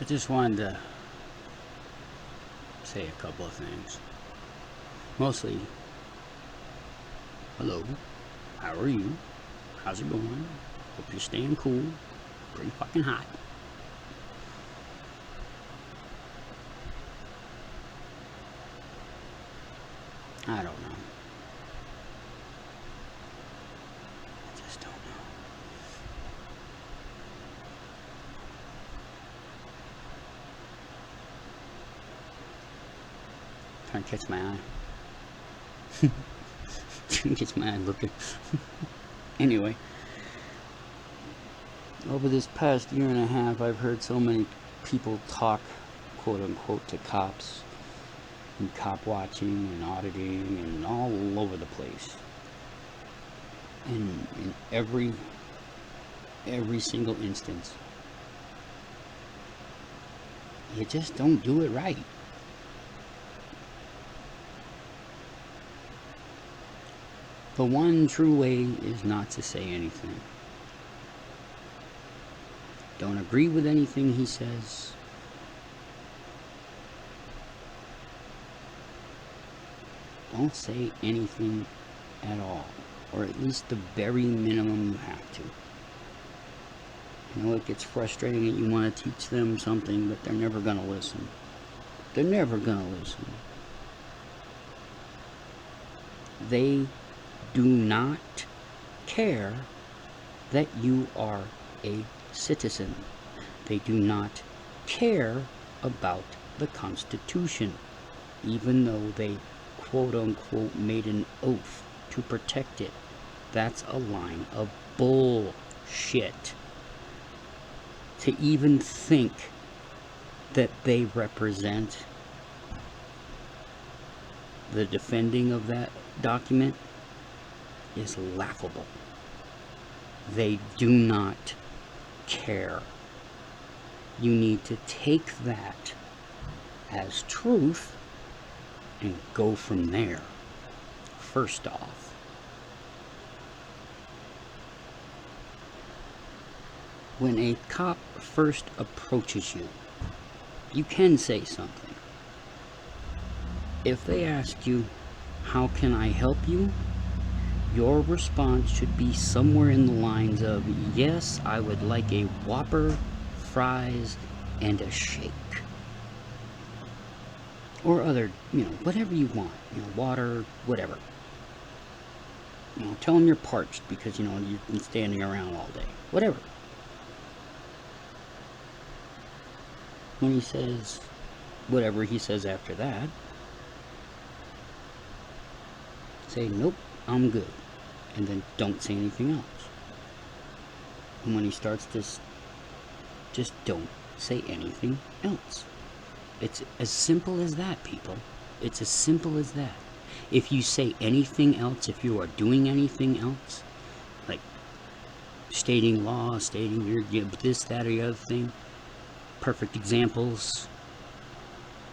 just wanted to say a couple of things. Mostly, hello, how are you? How's it going? Hope you're staying cool. Pretty fucking hot. I don't know. I just don't know. Trying to catch my eye. Catch my eye looking. Anyway, over this past year and a half, I've heard so many people talk, quote unquote, to cops, and cop watching and auditing and all over the place. And in every single instance, you just don't do it right. The one true way is not to say anything. Don't agree with anything he says. Don't say anything at all, or at least the very minimum you have to. You know, it gets frustrating and you want to teach them something, but they're never going to listen. They're never going to listen. They do not care that you are a citizen. They do not care about the Constitution, even though they quote unquote made an oath to protect it. That's a line of bullshit. To even think that they represent the defending of that document is laughable. They do not care. You need to take that as truth and go from there. First off, when a cop first approaches you, you can say something. If they ask you, "How can I help you?" your response should be somewhere in the lines of, "Yes, I would like a Whopper, fries, and a shake." Or other, whatever you want. Water, whatever. Tell them you're parched because, you've been standing around all day. Whatever. When he says whatever he says after that, say, "Nope, I'm good." And then don't say anything else. And when he starts this, just don't say anything else. It's as simple as that, people. It's as simple as that. If you say anything else, if you are doing anything else, like stating law, stating your this, that, or the other thing, perfect examples,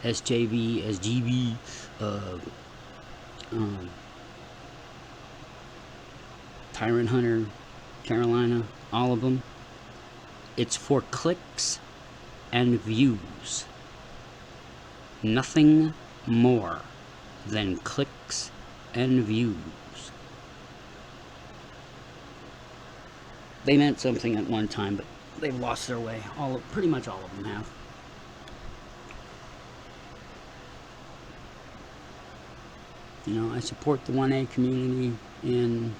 SJV, SGB, Tyrant Hunter, Carolina, all of them. It's for clicks and views. Nothing more than clicks and views. They meant something at one time, but they've lost their way. Pretty much all of them have. I support the 1A community in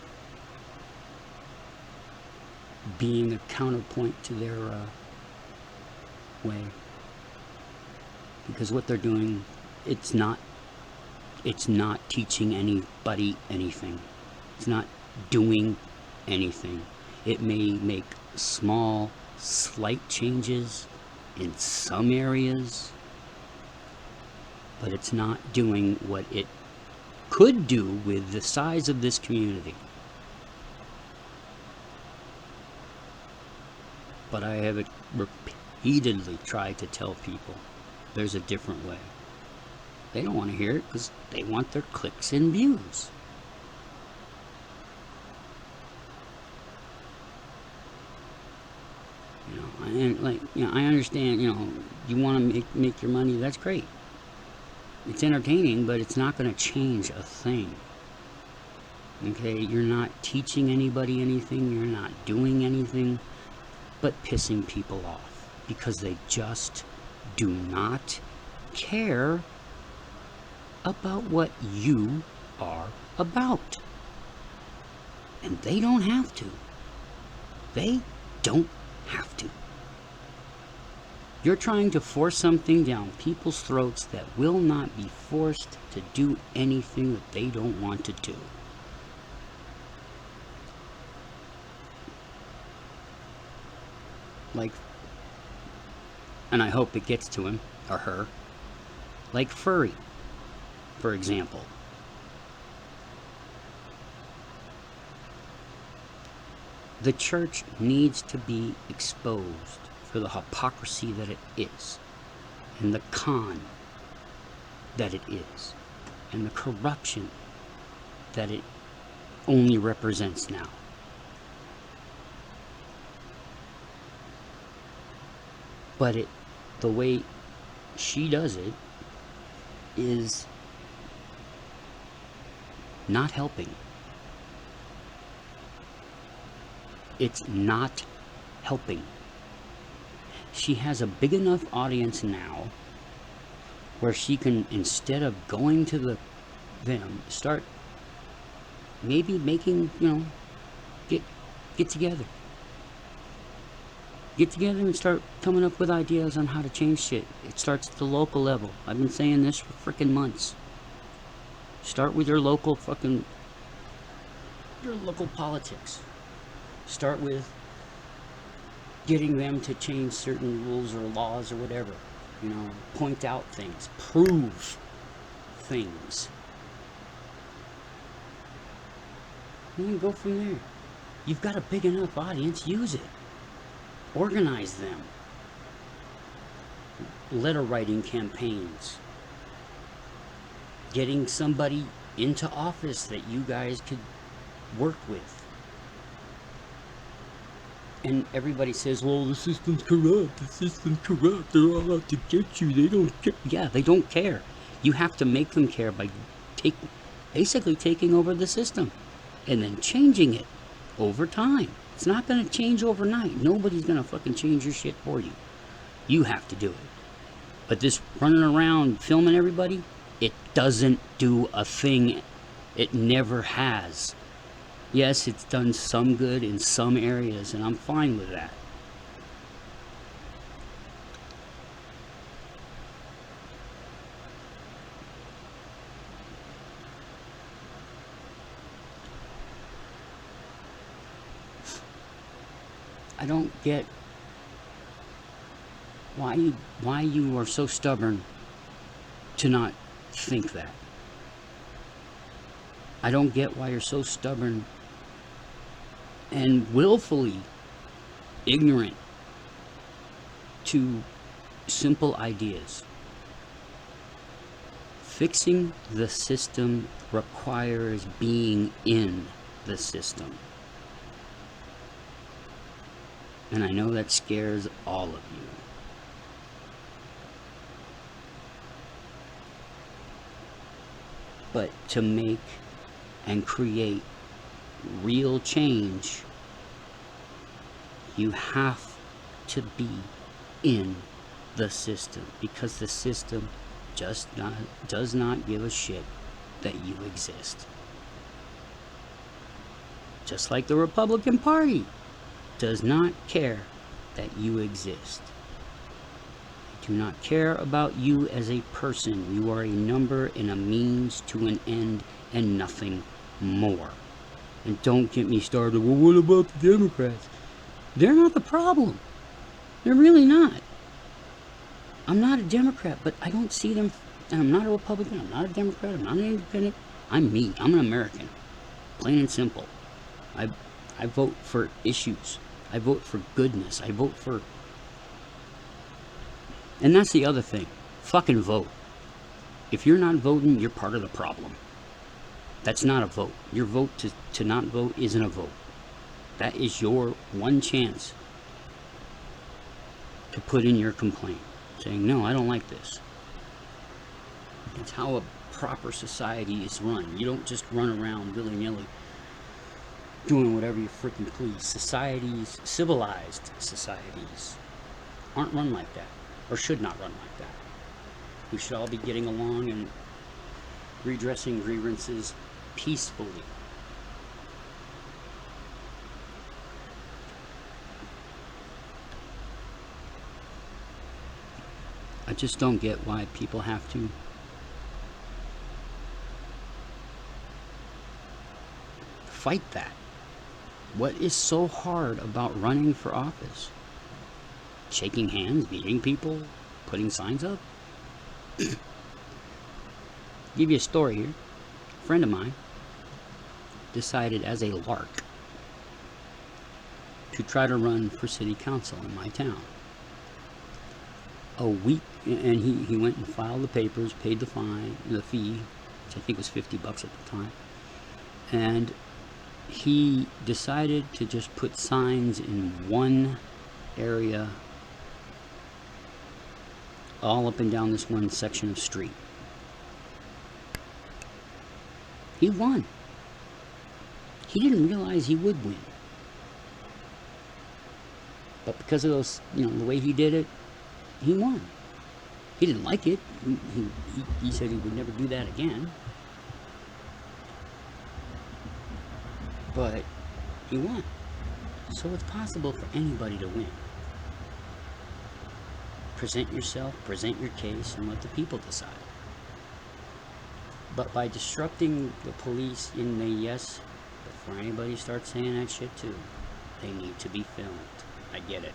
being a counterpoint to their way, because what they're doing, it's not teaching anybody anything. It's not doing anything. It may make small, slight changes in some areas, but it's not doing what it could do with the size of this community. But I have repeatedly tried to tell people there's a different way. They don't want to hear it because they want their clicks and views. And like, I understand, you want to make your money, that's great. It's entertaining, but it's not going to change a thing. Okay, you're not teaching anybody anything, you're not doing anything but pissing people off because they just do not care about what you are about. And they don't have to. They don't have to. You're trying to force something down people's throats that will not be forced to do anything that they don't want to do. Like, and I hope it gets to him or her, like furry, for example. The church needs to be exposed for the hypocrisy that it is, and the con that it is, and the corruption that it only represents now. But the way she does it is not helping. It's not helping. She has a big enough audience now where she can, instead of going to them, start maybe making, get together. Get together and start coming up with ideas on how to change shit. It starts at the local level. I've been saying this for freaking months. Start with your local politics. Start with getting them to change certain rules or laws or whatever. Point out things. Prove things. And then go from there. You've got a big enough audience, use it. Organize them. Letter writing campaigns. Getting somebody into office that you guys could work with. And everybody says, well, the system's corrupt. They're all out to get you. They don't care. Yeah, they don't care. You have to make them care by basically taking over the system and then changing it over time. It's not going to change overnight. Nobody's going to fucking change your shit for you. You have to do it. But this running around filming everybody, it doesn't do a thing. It never has. Yes, it's done some good in some areas, and I'm fine with that. I don't get why you are so stubborn to not think that. I don't get why you're so stubborn and willfully ignorant to simple ideas. Fixing the system requires being in the system. And I know that scares all of you. But to make and create real change, you have to be in the system, because the system does not give a shit that you exist. Just like the Republican Party does not care that you exist. They do not care about you as a person. You are a number and a means to an end and nothing more. And don't get me started, well, what about the Democrats? They're not the problem. They're really not. I'm not a Democrat, but I don't see them, and I'm not a Republican, I'm not a Democrat, I'm not an independent. I'm me. I'm an American. Plain and simple. I vote for issues. I vote for goodness. I vote for... And that's the other thing. Fucking vote. If you're not voting, you're part of the problem. That's not a vote. Your vote to not vote isn't a vote. That is your one chance to put in your complaint, saying, no, I don't like this. It's how a proper society is run. You don't just run around willy-nilly doing whatever you freaking please. Societies, civilized societies, aren't run like that, or should not run like that. We should all be getting along and redressing grievances peacefully. I just don't get why people have to fight that. What is so hard about running for office? Shaking hands, meeting people, putting signs up? Give you a story here. A friend of mine decided as a lark to try to run for city council in my town. A week, and he went and filed the papers, paid the fee, which I think was $50 at the time, and he decided to just put signs in one area all up and down this one section of street. He won. He didn't realize he would win. But because of those, the way he did it, he won. He didn't like it. He said he would never do that again. But he won. So it's possible for anybody to win. Present yourself, present your case, and let the people decide. But by disrupting the police in the yes, before anybody starts saying that shit too, they need to be filmed. I get it.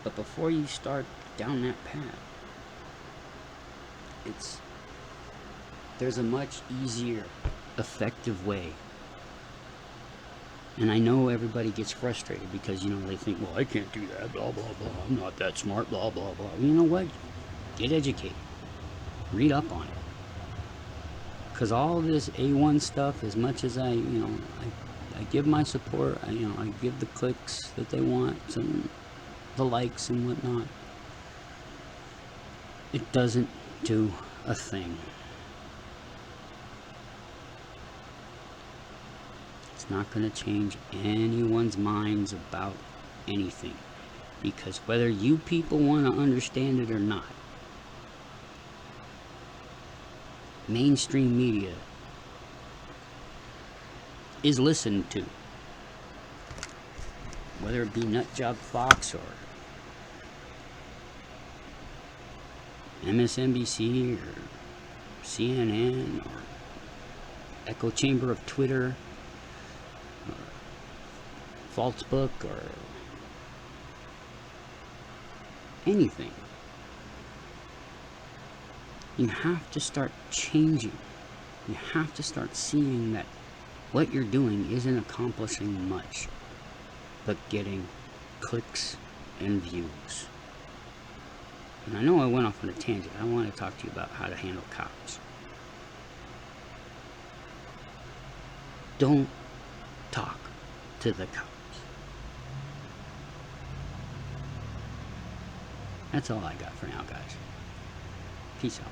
But before you start down that path, there's a much easier, effective way. And I know everybody gets frustrated because, they think, well, I can't do that, blah, blah, blah. I'm not that smart, blah, blah, blah. Well, you know what? Get educated. Read up on it. Because all this A1 stuff, as much as I give my support, I give the clicks that they want, and the likes and whatnot, it doesn't do a thing. It's not going to change anyone's minds about anything, because whether you people want to understand it or not, mainstream media is listened to, whether it be Nutjob Fox or MSNBC or CNN or Echo Chamber of Twitter or False Book or anything. You have to start changing. You have to start seeing that what you're doing isn't accomplishing much, but getting clicks and views. And I know I went off on a tangent. I want to talk to you about how to handle cops. Don't talk to the cops. That's all I got for now, guys. Peace out.